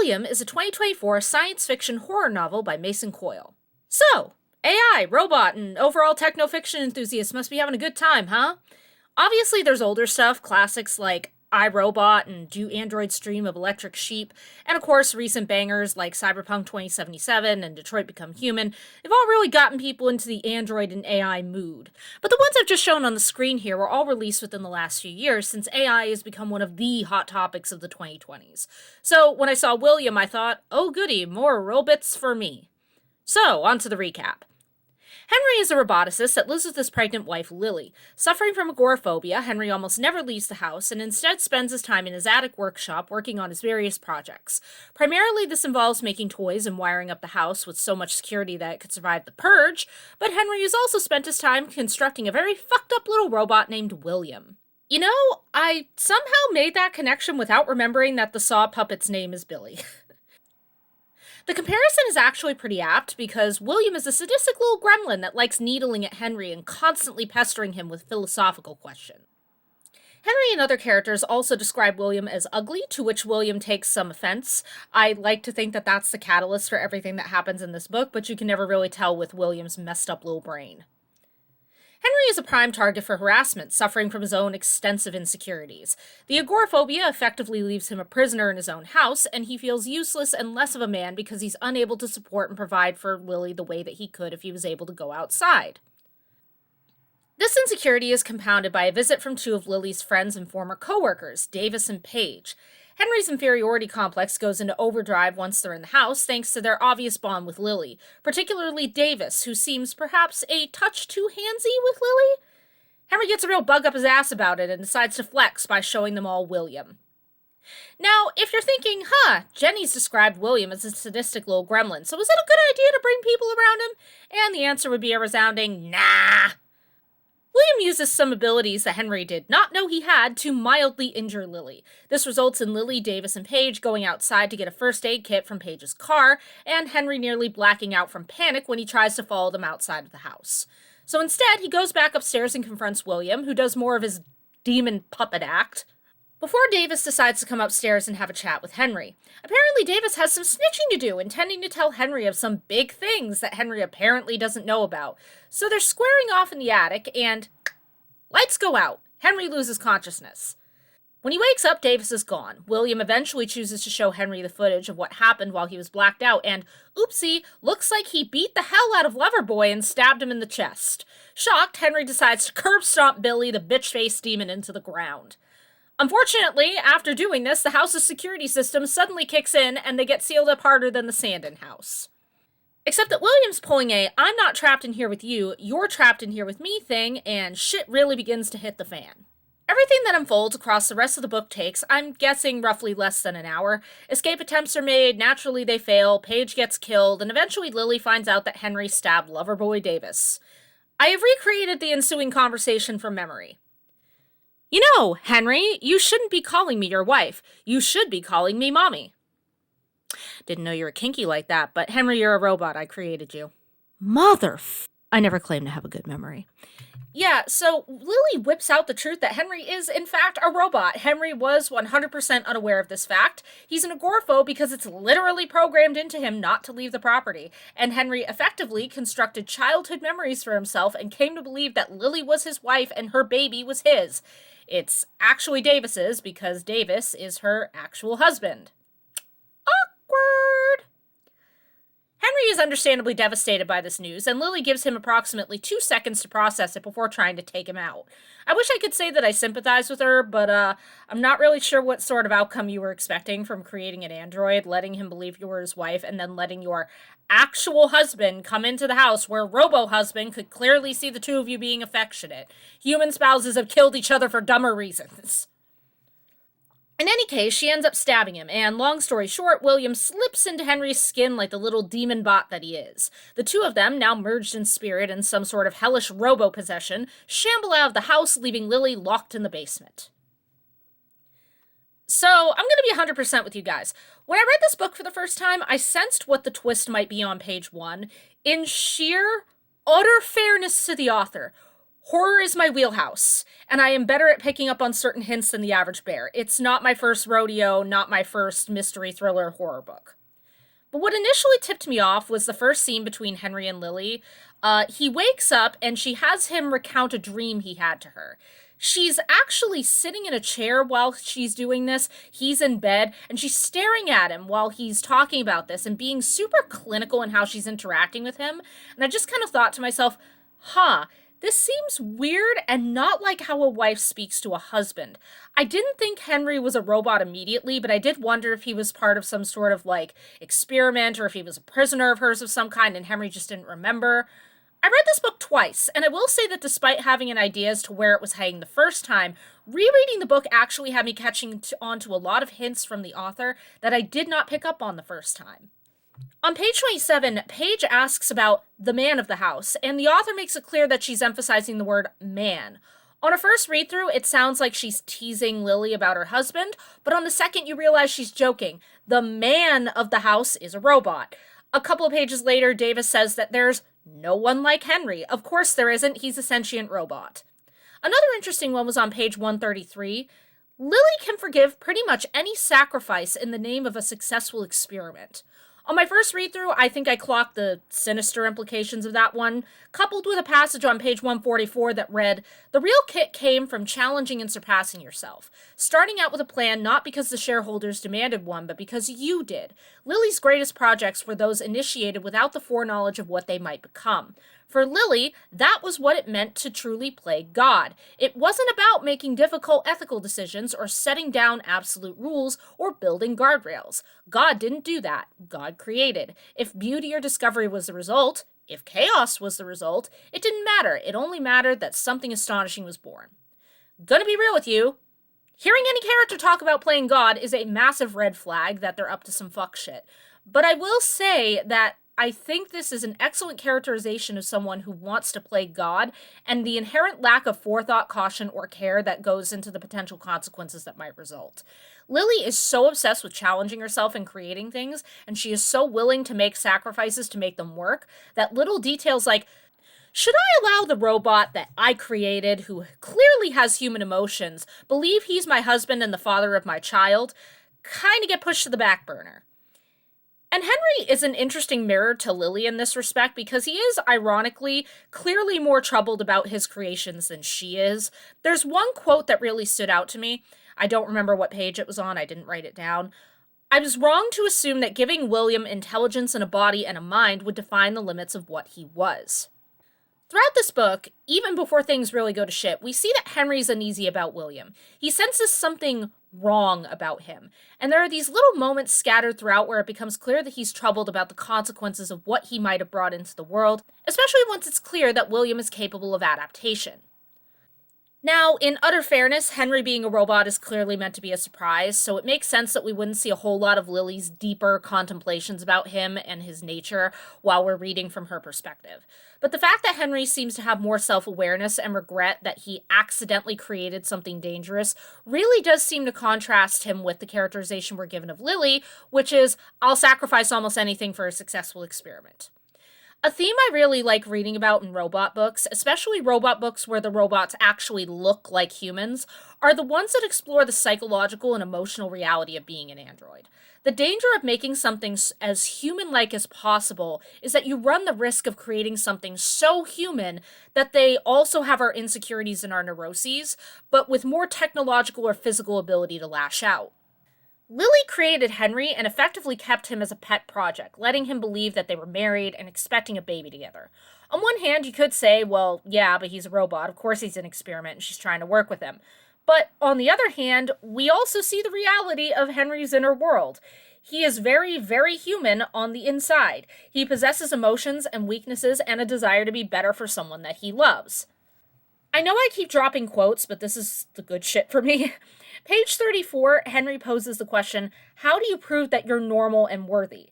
William is a 2024 science fiction horror novel by Mason Coile. So, AI, robot, and overall techno-fiction enthusiasts must be having a good time, huh? Obviously, there's older stuff, classics like I, Robot and Do Androids Dream of Electric Sheep, and of course recent bangers like Cyberpunk 2077 and Detroit Become Human. They've all really gotten people into the Android and AI mood. But the ones I've just shown on the screen here were all released within the last few years, since AI has become one of the hot topics of the 2020s. So when I saw William, I thought, oh goody, more robots for me. So, on to the recap. Henry is a roboticist that lives with his pregnant wife, Lily. Suffering from agoraphobia, Henry almost never leaves the house and instead spends his time in his attic workshop working on his various projects. Primarily, this involves making toys and wiring up the house with so much security that it could survive the purge, but Henry has also spent his time constructing a very fucked up little robot named William. You know, I somehow made that connection without remembering that the Saw puppet's name is Billy. The comparison is actually pretty apt because William is a sadistic little gremlin that likes needling at Henry and constantly pestering him with philosophical questions. Henry and other characters also describe William as ugly, to which William takes some offense. I like to think that that's the catalyst for everything that happens in this book, but you can never really tell with William's messed up little brain. Henry is a prime target for harassment, suffering from his own extensive insecurities. The agoraphobia effectively leaves him a prisoner in his own house, and he feels useless and less of a man because he's unable to support and provide for Lily the way that he could if he was able to go outside. This insecurity is compounded by a visit from two of Lily's friends and former co-workers, Davis and Paige. Henry's inferiority complex goes into overdrive once they're in the house, thanks to their obvious bond with Lily, particularly Davis, who seems perhaps a touch too handsy with Lily. Henry gets a real bug up his ass about it and decides to flex by showing them all William. Now, if you're thinking, Jenny's described William as a sadistic little gremlin, so is it a good idea to bring people around him? And the answer would be a resounding, nah. William uses some abilities that Henry did not know he had to mildly injure Lily. This results in Lily, Davis, and Paige going outside to get a first aid kit from Paige's car, and Henry nearly blacking out from panic when he tries to follow them outside of the house. So instead, he goes back upstairs and confronts William, who does more of his demon puppet act, before Davis decides to come upstairs and have a chat with Henry. Apparently Davis has some snitching to do, intending to tell Henry of some big things that Henry apparently doesn't know about. So they're squaring off in the attic, and lights go out. Henry loses consciousness. When he wakes up, Davis is gone. William eventually chooses to show Henry the footage of what happened while he was blacked out, and oopsie, looks like he beat the hell out of Loverboy and stabbed him in the chest. Shocked, Henry decides to curb stomp Billy, the bitch-faced demon, into the ground. Unfortunately, after doing this, the house's security system suddenly kicks in and they get sealed up harder than the Sandin house. Except that William's pulling a I'm not trapped in here with you, you're trapped in here with me thing, and shit really begins to hit the fan. Everything that unfolds across the rest of the book takes, I'm guessing, roughly less than an hour. Escape attempts are made, naturally they fail, Paige gets killed, and eventually Lily finds out that Henry stabbed Loverboy Davis. I have recreated the ensuing conversation from memory. You know, Henry, you shouldn't be calling me your wife. You should be calling me Mommy. Didn't know you were kinky like that, but Henry, you're a robot. I created you. I never claimed to have a good memory. Yeah, so Lily whips out the truth that Henry is, in fact, a robot. Henry was 100% unaware of this fact. He's an agoraphobe because it's literally programmed into him not to leave the property. And Henry effectively constructed childhood memories for himself and came to believe that Lily was his wife and her baby was his. It's actually Davis's because Davis is her actual husband. Awkward! Henry is understandably devastated by this news, and Lily gives him approximately 2 seconds to process it before trying to take him out. I wish I could say that I sympathize with her, but I'm not really sure what sort of outcome you were expecting from creating an android, letting him believe you were his wife, and then letting your actual husband come into the house where robo-husband could clearly see the two of you being affectionate. Human spouses have killed each other for dumber reasons. In any case, she ends up stabbing him, and long story short, William slips into Henry's skin like the little demon bot that he is. The two of them, now merged in spirit in some sort of hellish robo-possession, shamble out of the house, leaving Lily locked in the basement. So, I'm going to be 100% with you guys. When I read this book for the first time, I sensed what the twist might be on page 1, in sheer, utter fairness to the author. Horror is my wheelhouse, and I am better at picking up on certain hints than the average bear. It's not my first rodeo, not my first mystery thriller horror book. But what initially tipped me off was the first scene between Henry and Lily. He wakes up and she has him recount a dream he had to her. She's actually sitting in a chair while she's doing this. He's in bed, and she's staring at him while he's talking about this and being super clinical in how she's interacting with him. And I just kind of thought to myself, huh, this seems weird and not like how a wife speaks to a husband. I didn't think Henry was a robot immediately, but I did wonder if he was part of some sort of like experiment or if he was a prisoner of hers of some kind and Henry just didn't remember. I read this book twice, and I will say that despite having an idea as to where it was heading the first time, rereading the book actually had me catching on to a lot of hints from the author that I did not pick up on the first time. On page 27, Paige asks about the man of the house, and the author makes it clear that she's emphasizing the word man. On a first read through, it sounds like she's teasing Lily about her husband, but on the second, you realize she's joking. The man of the house is a robot. A couple of pages later, Davis says that there's no one like Henry. Of course there isn't, he's a sentient robot. Another interesting one was on page 133. Lily can forgive pretty much any sacrifice in the name of a successful experiment. On my first read-through, I think I clocked the sinister implications of that one, coupled with a passage on page 144 that read, "The real kick came from challenging and surpassing yourself, starting out with a plan not because the shareholders demanded one, but because you did. Lily's greatest projects were those initiated without the foreknowledge of what they might become. For Lily, that was what it meant to truly play God. It wasn't about making difficult ethical decisions or setting down absolute rules or building guardrails. God didn't do that. God created. If beauty or discovery was the result, if chaos was the result, it didn't matter. It only mattered that something astonishing was born." Gonna be real with you. Hearing any character talk about playing God is a massive red flag that they're up to some fuck shit. But I will say that I think this is an excellent characterization of someone who wants to play God and the inherent lack of forethought, caution, or care that goes into the potential consequences that might result. Lily is so obsessed with challenging herself and creating things, and she is so willing to make sacrifices to make them work, that little details like, should I allow the robot that I created, who clearly has human emotions, believe he's my husband and the father of my child, kind of get pushed to the back burner. And Henry is an interesting mirror to Lily in this respect because he is, ironically, clearly more troubled about his creations than she is. There's one quote that really stood out to me. I don't remember what page it was on, I didn't write it down. "I was wrong to assume that giving William intelligence and a body and a mind would define the limits of what he was." Throughout this book, even before things really go to shit, we see that Henry's uneasy about William. He senses something wrong about him. And there are these little moments scattered throughout where it becomes clear that he's troubled about the consequences of what he might have brought into the world, especially once it's clear that William is capable of adaptation. Now, in utter fairness, Henry being a robot is clearly meant to be a surprise, so it makes sense that we wouldn't see a whole lot of Lily's deeper contemplations about him and his nature while we're reading from her perspective. But the fact that Henry seems to have more self-awareness and regret that he accidentally created something dangerous really does seem to contrast him with the characterization we're given of Lily, which is, I'll sacrifice almost anything for a successful experiment. A theme I really like reading about in robot books, especially robot books where the robots actually look like humans, are the ones that explore the psychological and emotional reality of being an android. The danger of making something as human-like as possible is that you run the risk of creating something so human that they also have our insecurities and our neuroses, but with more technological or physical ability to lash out. Lily created Henry and effectively kept him as a pet project, letting him believe that they were married and expecting a baby together. On one hand, you could say, well, yeah, but he's a robot, of course he's an experiment and she's trying to work with him. But on the other hand, we also see the reality of Henry's inner world. He is very, very human on the inside. He possesses emotions and weaknesses and a desire to be better for someone that he loves. I know I keep dropping quotes, but this is the good shit for me. Page 34, Henry poses the question, how do you prove that you're normal and worthy?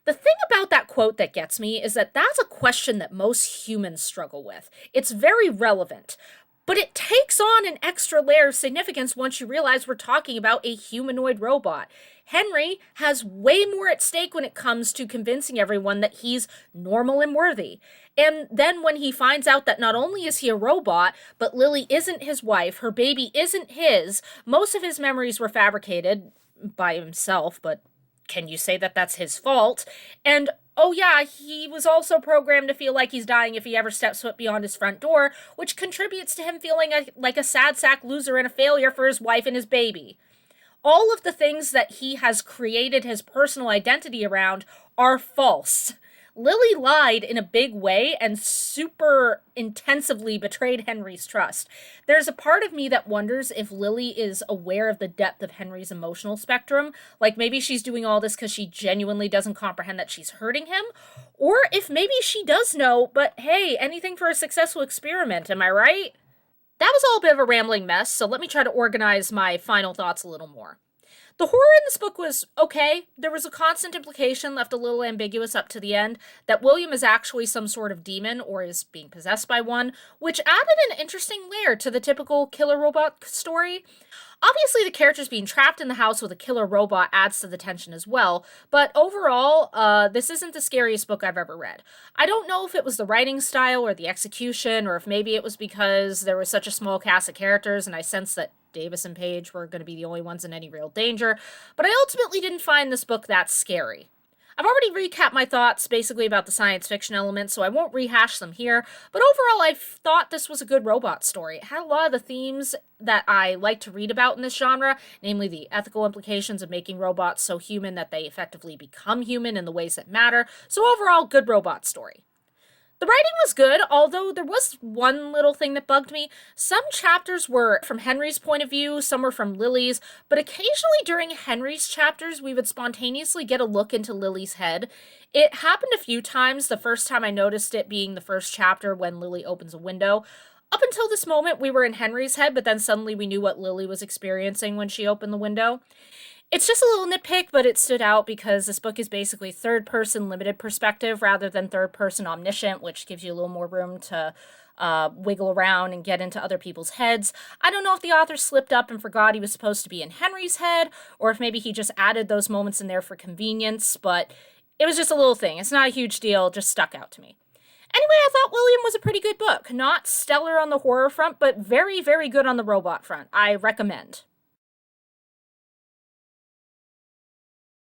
The thing about that quote that gets me is that that's a question that most humans struggle with. It's very relevant, But it takes on an extra layer of significance once you realize we're talking about a humanoid robot. Henry has way more at stake when it comes to convincing everyone that he's normal and worthy. And then when he finds out that not only is he a robot, but Lily isn't his wife, her baby isn't his, most of his memories were fabricated by himself, but can you say that that's his fault? And oh yeah, he was also programmed to feel like he's dying if he ever steps foot beyond his front door, which contributes to him feeling like a sad sack loser and a failure for his wife and his baby. All of the things that he has created his personal identity around are false. Lily lied in a big way and super intensively betrayed Henry's trust. There's a part of me that wonders if Lily is aware of the depth of Henry's emotional spectrum, like maybe she's doing all this because she genuinely doesn't comprehend that she's hurting him, or if maybe she does know, but hey, anything for a successful experiment, am I right? That was all a bit of a rambling mess, so let me try to organize my final thoughts a little more. The horror in this book was okay. There was a constant implication, left a little ambiguous up to the end, that William is actually some sort of demon or is being possessed by one, which added an interesting layer to the typical killer robot story. Obviously, the characters being trapped in the house with a killer robot adds to the tension as well, but overall, this isn't the scariest book I've ever read. I don't know if it was the writing style or the execution, or if maybe it was because there was such a small cast of characters and I sensed that Davis and Page were going to be the only ones in any real danger, but I ultimately didn't find this book that scary. I've already recapped my thoughts basically about the science fiction elements, so I won't rehash them here, but overall I thought this was a good robot story. It had a lot of the themes that I like to read about in this genre, namely the ethical implications of making robots so human that they effectively become human in the ways that matter, so overall, good robot story. The writing was good, although there was one little thing that bugged me. Some chapters were from Henry's point of view, some were from Lily's, but occasionally during Henry's chapters, we would spontaneously get a look into Lily's head. It happened a few times, the first time I noticed it being the first chapter when Lily opens a window. Up until this moment, we were in Henry's head, but then suddenly we knew what Lily was experiencing when she opened the window. It's just a little nitpick, but it stood out because this book is basically third-person limited perspective rather than third-person omniscient, which gives you a little more room to wiggle around and get into other people's heads. I don't know if the author slipped up and forgot he was supposed to be in Henry's head, or if maybe he just added those moments in there for convenience, but it was just a little thing. It's not a huge deal, just stuck out to me. Anyway, I thought William was a pretty good book. Not stellar on the horror front, but very, very good on the robot front. I recommend.